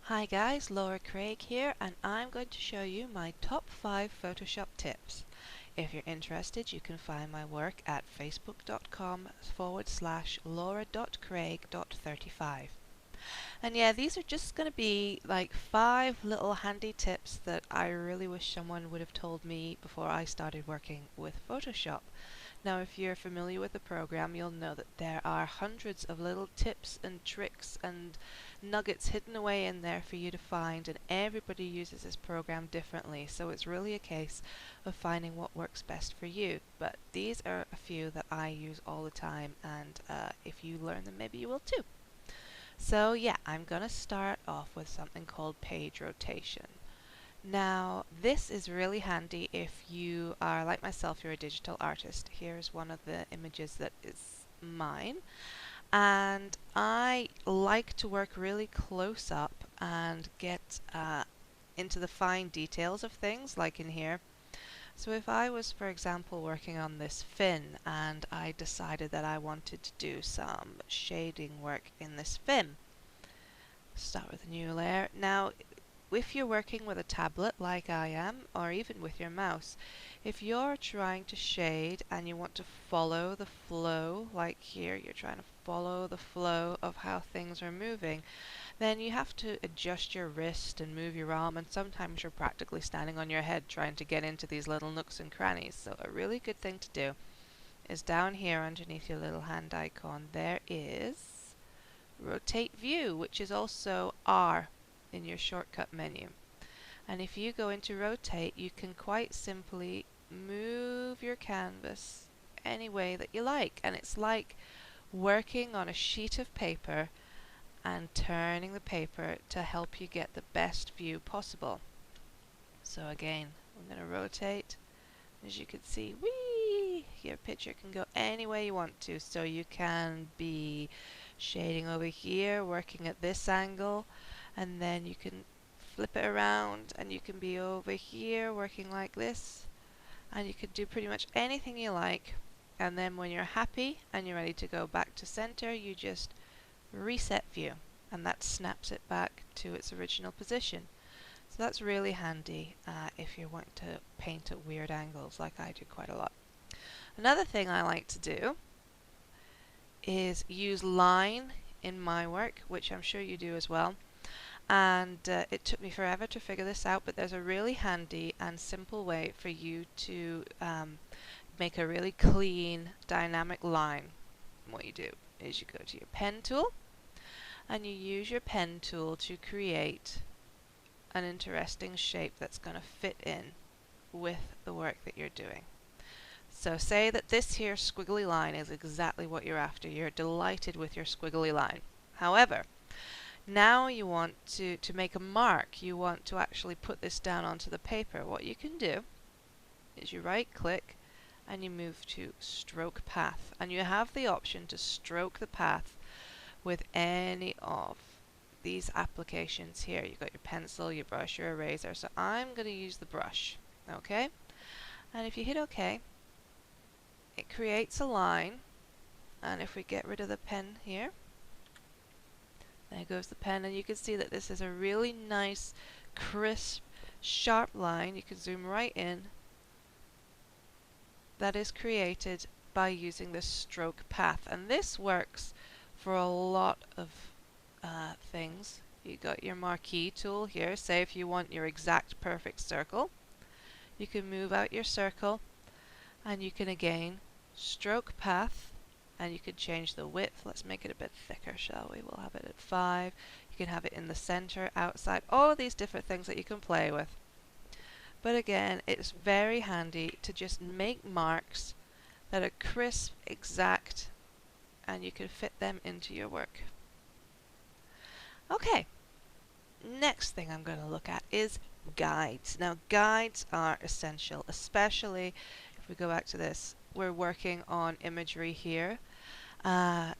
Hi guys, Laura Craig here, and I'm going to show you my top 5 Photoshop tips. If you're interested, you can find my work at facebook.com/laura.craig.35. And yeah, these are just going to be like 5 little handy tips that I really wish someone would have told me before I started working with Photoshop. Now, if you're familiar with the program, you'll know that there are hundreds of little tips and tricks and nuggets hidden away in there for you to find, and everybody uses this program differently, so it's really a case of finding what works best for you. But these are a few that I use all the time, and if you learn them, maybe you will too. So yeah, I'm going to start off with something called page rotation. Now, this is really handy if you are, like myself, you're a digital artist. Here's one of the images that is mine. And I like to work really close up and get into the fine details of things, like in here. So if I was, for example, working on this fin and I decided that I wanted to do some shading work in this fin, start with a new layer. Now, if you're working with a tablet like I am, or even with your mouse, if you're trying to shade and you want to follow the flow, like here, you're trying to follow the flow of how things are moving, then you have to adjust your wrist and move your arm, and sometimes you're practically standing on your head trying to get into these little nooks and crannies. So a really good thing to do is down here underneath your little hand icon, there is Rotate View, which is also R in your shortcut menu. And if you go into rotate, you can quite simply move your canvas any way that you like. And it's like working on a sheet of paper and turning the paper to help you get the best view possible. So again, I'm going to rotate. As you can see, whee! Your picture can go any way you want to. So you can be shading over here, working at this angle, and then you can flip it around and you can be over here working like this, and you can do pretty much anything you like. And then when you're happy and you're ready to go back to center, you just reset view, and that snaps it back to its original position. So that's really handy if you're wanting to paint at weird angles like I do quite a lot. Another thing I like to do is use line in my work, which I'm sure you do as well. And it took me forever to figure this out, but there's a really handy and simple way for you to make a really clean dynamic line. What you do is you go to your pen tool and you use your pen tool to create an interesting shape that's going to fit in with the work that you're doing. So say that this here squiggly line is exactly what you're after. You're delighted with your squiggly line. However, now you want to make a mark. You want to actually put this down onto the paper. What you can do is you right click and you move to stroke path, and you have the option to stroke the path with any of these applications here. You've got your pencil, your brush, your eraser. So I'm going to use the brush. Okay? And if you hit OK, it creates a line. And if we get rid of the pen here, there goes the pen, and you can see that this is a really nice, crisp, sharp line. You can zoom right in. That is created by using this stroke path. And this works for a lot of things. You got your marquee tool here. Say if you want your exact perfect circle, you can move out your circle and you can again stroke path, and you can change the width. Let's make it a bit thicker, shall we? We'll have it at 5. You can have it in the center, outside, all of these different things that you can play with. But again, it's very handy to just make marks that are crisp, exact, and you can fit them into your work. Okay, next thing I'm going to look at is guides. Now, guides are essential, especially if we go back to this. We're working on imagery here.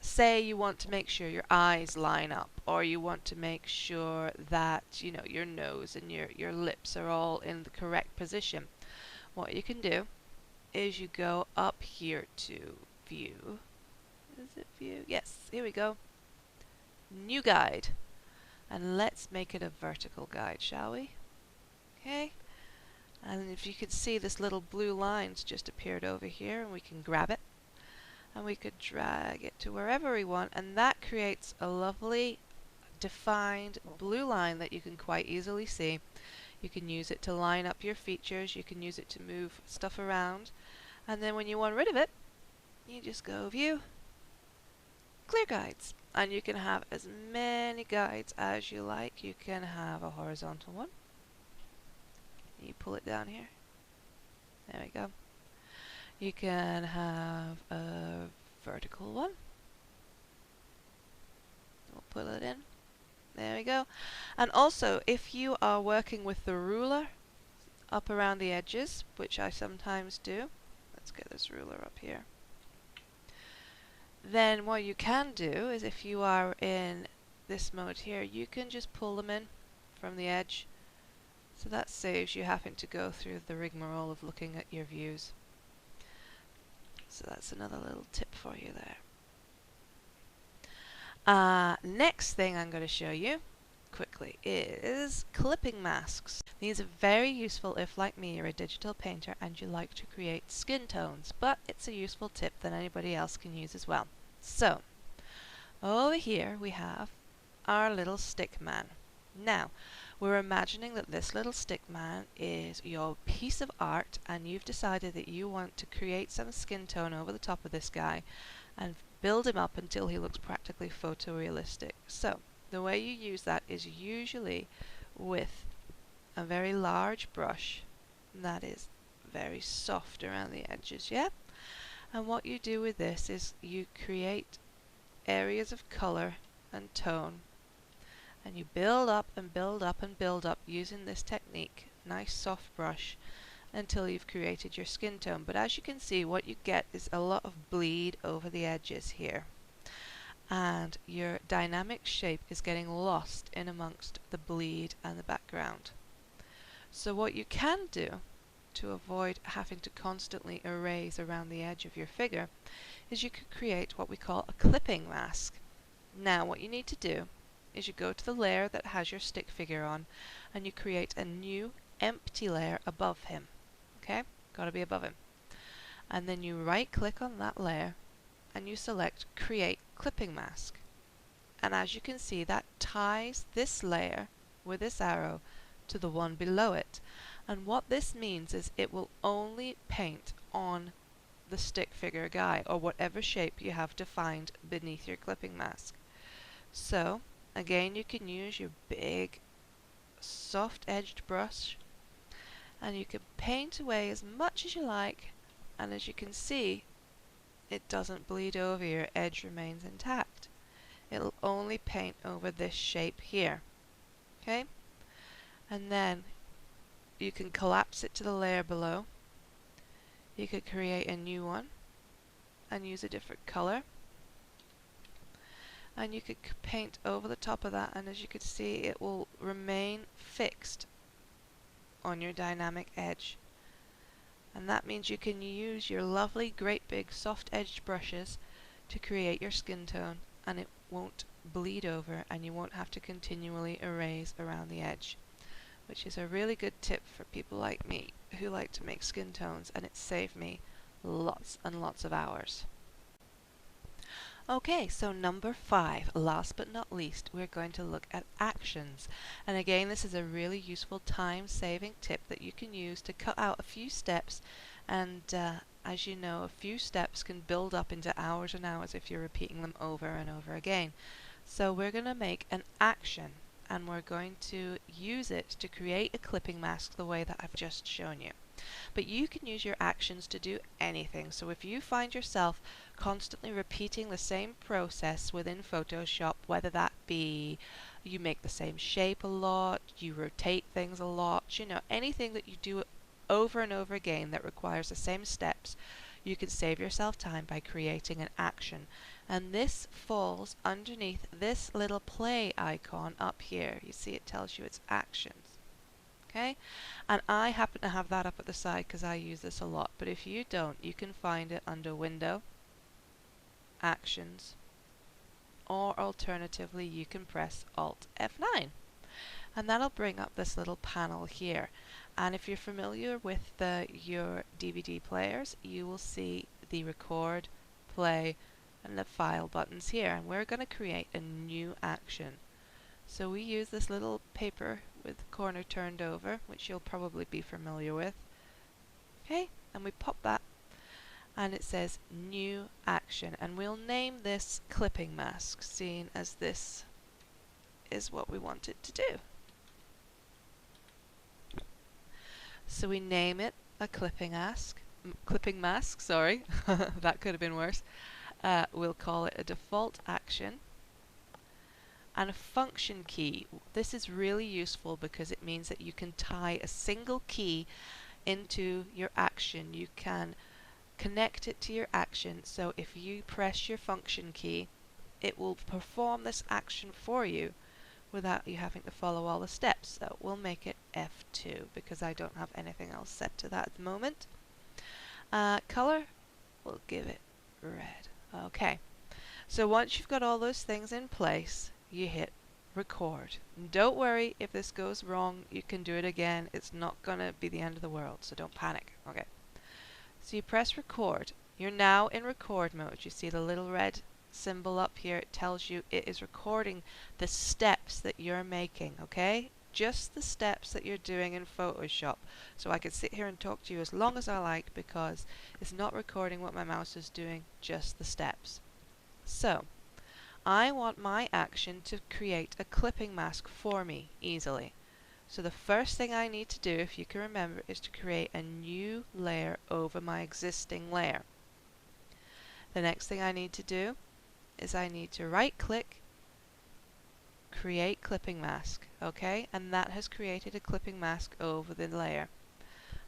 Say you want to make sure your eyes line up, or you want to make sure that your nose and your lips are all in the correct position. What you can do is you go up here to view. Is it view? Yes, here we go. New guide. And let's make it a vertical guide, shall we? Okay. And if you could see, this little blue line's just appeared over here, and we can grab it and we could drag it to wherever we want, and that creates a lovely defined blue line that you can quite easily see. You can use it to line up your features, you can use it to move stuff around, and then when you want rid of it, you just go View, Clear Guides, and you can have as many guides as you like. You can have a horizontal one. You pull it down here. There we go. You can have a vertical one. We'll pull it in. There we go. And also, if you are working with the ruler up around the edges, which I sometimes do, let's get this ruler up here. Then what you can do is, if you are in this mode here, you can just pull them in from the edge. So that saves you having to go through the rigmarole of looking at your views. So that's another little tip for you there. Next thing I'm going to show you quickly is clipping masks. These are very useful if, like me, you're a digital painter and you like to create skin tones, but it's a useful tip that anybody else can use as well. So, over here we have our little stick man. Now, we're imagining that this little stick man is your piece of art, and you've decided that you want to create some skin tone over the top of this guy and build him up until he looks practically photorealistic. So, the way you use that is usually with a very large brush that is very soft around the edges, yeah? And what you do with this is you create areas of color and tone, and you build up and build up and build up using this technique, nice soft brush, until you've created your skin tone. But as you can see, what you get is a lot of bleed over the edges here, and your dynamic shape is getting lost in amongst the bleed and the background. So what you can do to avoid having to constantly erase around the edge of your figure is you could create what we call a clipping mask. Now what you need to do is you go to the layer that has your stick figure on, and you create a new empty layer above him. Okay? Gotta be above him. And then you right click on that layer and you select Create Clipping Mask. And as you can see, that ties this layer with this arrow to the one below it. And what this means is it will only paint on the stick figure guy, or whatever shape you have defined beneath your clipping mask. So, again, you can use your big soft-edged brush, and you can paint away as much as you like, and as you can see, it doesn't bleed over, your edge remains intact. It'll only paint over this shape here. Okay? And then you can collapse it to the layer below. You could create a new one and use a different color. And you could paint over the top of that, and as you can see, it will remain fixed on your dynamic edge. And that means you can use your lovely great big soft edged brushes to create your skin tone, and it won't bleed over, and you won't have to continually erase around the edge, which is a really good tip for people like me who like to make skin tones, and it saved me lots and lots of hours. Okay, so number 5, last but not least, we're going to look at actions. And again, this is a really useful time-saving tip that you can use to cut out a few steps, and as you know, a few steps can build up into hours and hours if you're repeating them over and over again. So we're going to make an action, and we're going to use it to create a clipping mask the way that I've just shown you. But you can use your actions to do anything. So if you find yourself constantly repeating the same process within Photoshop, whether that be you make the same shape a lot, you rotate things a lot, you know, anything that you do over and over again that requires the same steps, you can save yourself time by creating an action. And this falls underneath this little play icon up here. You see, it tells you it's actions. Okay, and I happen to have that up at the side because I use this a lot, but if you don't, you can find it under Window, Actions, or alternatively you can press Alt F9. And that'll bring up this little panel here. And if you're familiar with your DVD players, you will see the record, play, and the file buttons here. And we're going to create a new action. So we use this little paper with the corner turned over, which you'll probably be familiar with. Okay, and we pop that, and it says new action. And we'll name this clipping mask, seeing as this is what we want it to do. So we name it a clipping mask, sorry, that could have been worse. We'll call it a default action. And a function key. This is really useful because it means that you can tie a single key into your action. You can connect it to your action, so if you press your function key, it will perform this action for you without you having to follow all the steps. So we'll make it F2 because I don't have anything else set to that at the moment. Color, we'll give it red. Okay, so once you've got all those things in place, you hit record. Don't worry if this goes wrong, you can do it again. It's not gonna be the end of the world, so don't panic. Okay, so you press record. You're now in record mode. You see the little red symbol up here. It tells you it is recording the steps that you're making. Okay, just the steps that you're doing in Photoshop. So I could sit here and talk to you as long as I like because it's not recording what my mouse is doing, just the steps. So I want my action to create a clipping mask for me easily. So the first thing I need to do, if you can remember, is to create a new layer over my existing layer. The next thing I need to do is I need to right click, create clipping mask, okay? And that has created a clipping mask over the layer.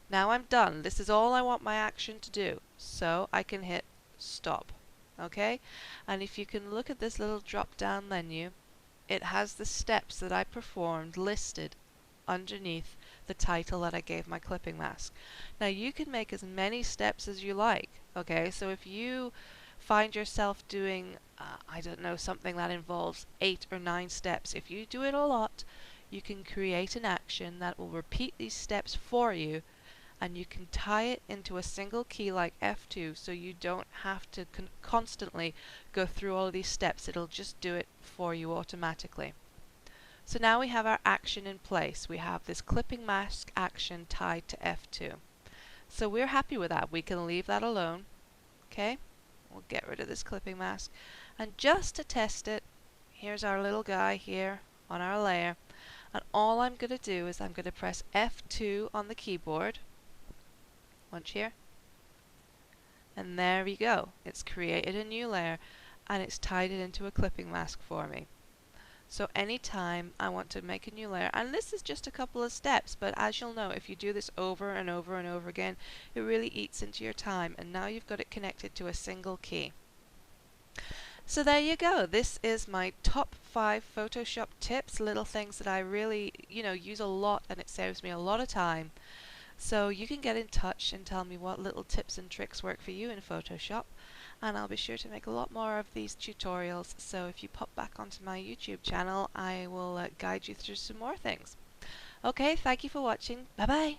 Now I'm done. This is all I want my action to do. So I can hit stop. Okay, and if you can look at this little drop down menu, it has the steps that I performed listed underneath the title that I gave my clipping mask. Now you can make as many steps as you like. Okay, so if you find yourself doing I don't know, something that involves 8 or 9 steps, if you do it a lot, you can create an action that will repeat these steps for you, and you can tie it into a single key like F2, so you don't have to constantly go through all of these steps. It'll just do it for you automatically. So now we have our action in place. We have this clipping mask action tied to F2. So we're happy with that. We can leave that alone. Okay, we'll get rid of this clipping mask. And just to test it, here's our little guy here on our layer. And all I'm going to do is I'm going to press F2 on the keyboard. Once here, and there we go. It's created a new layer and it's tied it into a clipping mask for me. So anytime I want to make a new layer, and this is just a couple of steps, but as you'll know, if you do this over and over and over again, it really eats into your time, and now you've got it connected to a single key. So there you go. This is my top 5 Photoshop tips, little things that I really, use a lot, and it saves me a lot of time. So you can get in touch and tell me what little tips and tricks work for you in Photoshop, and I'll be sure to make a lot more of these tutorials. So if you pop back onto my YouTube channel, I will guide you through some more things. Okay, thank you for watching. Bye bye.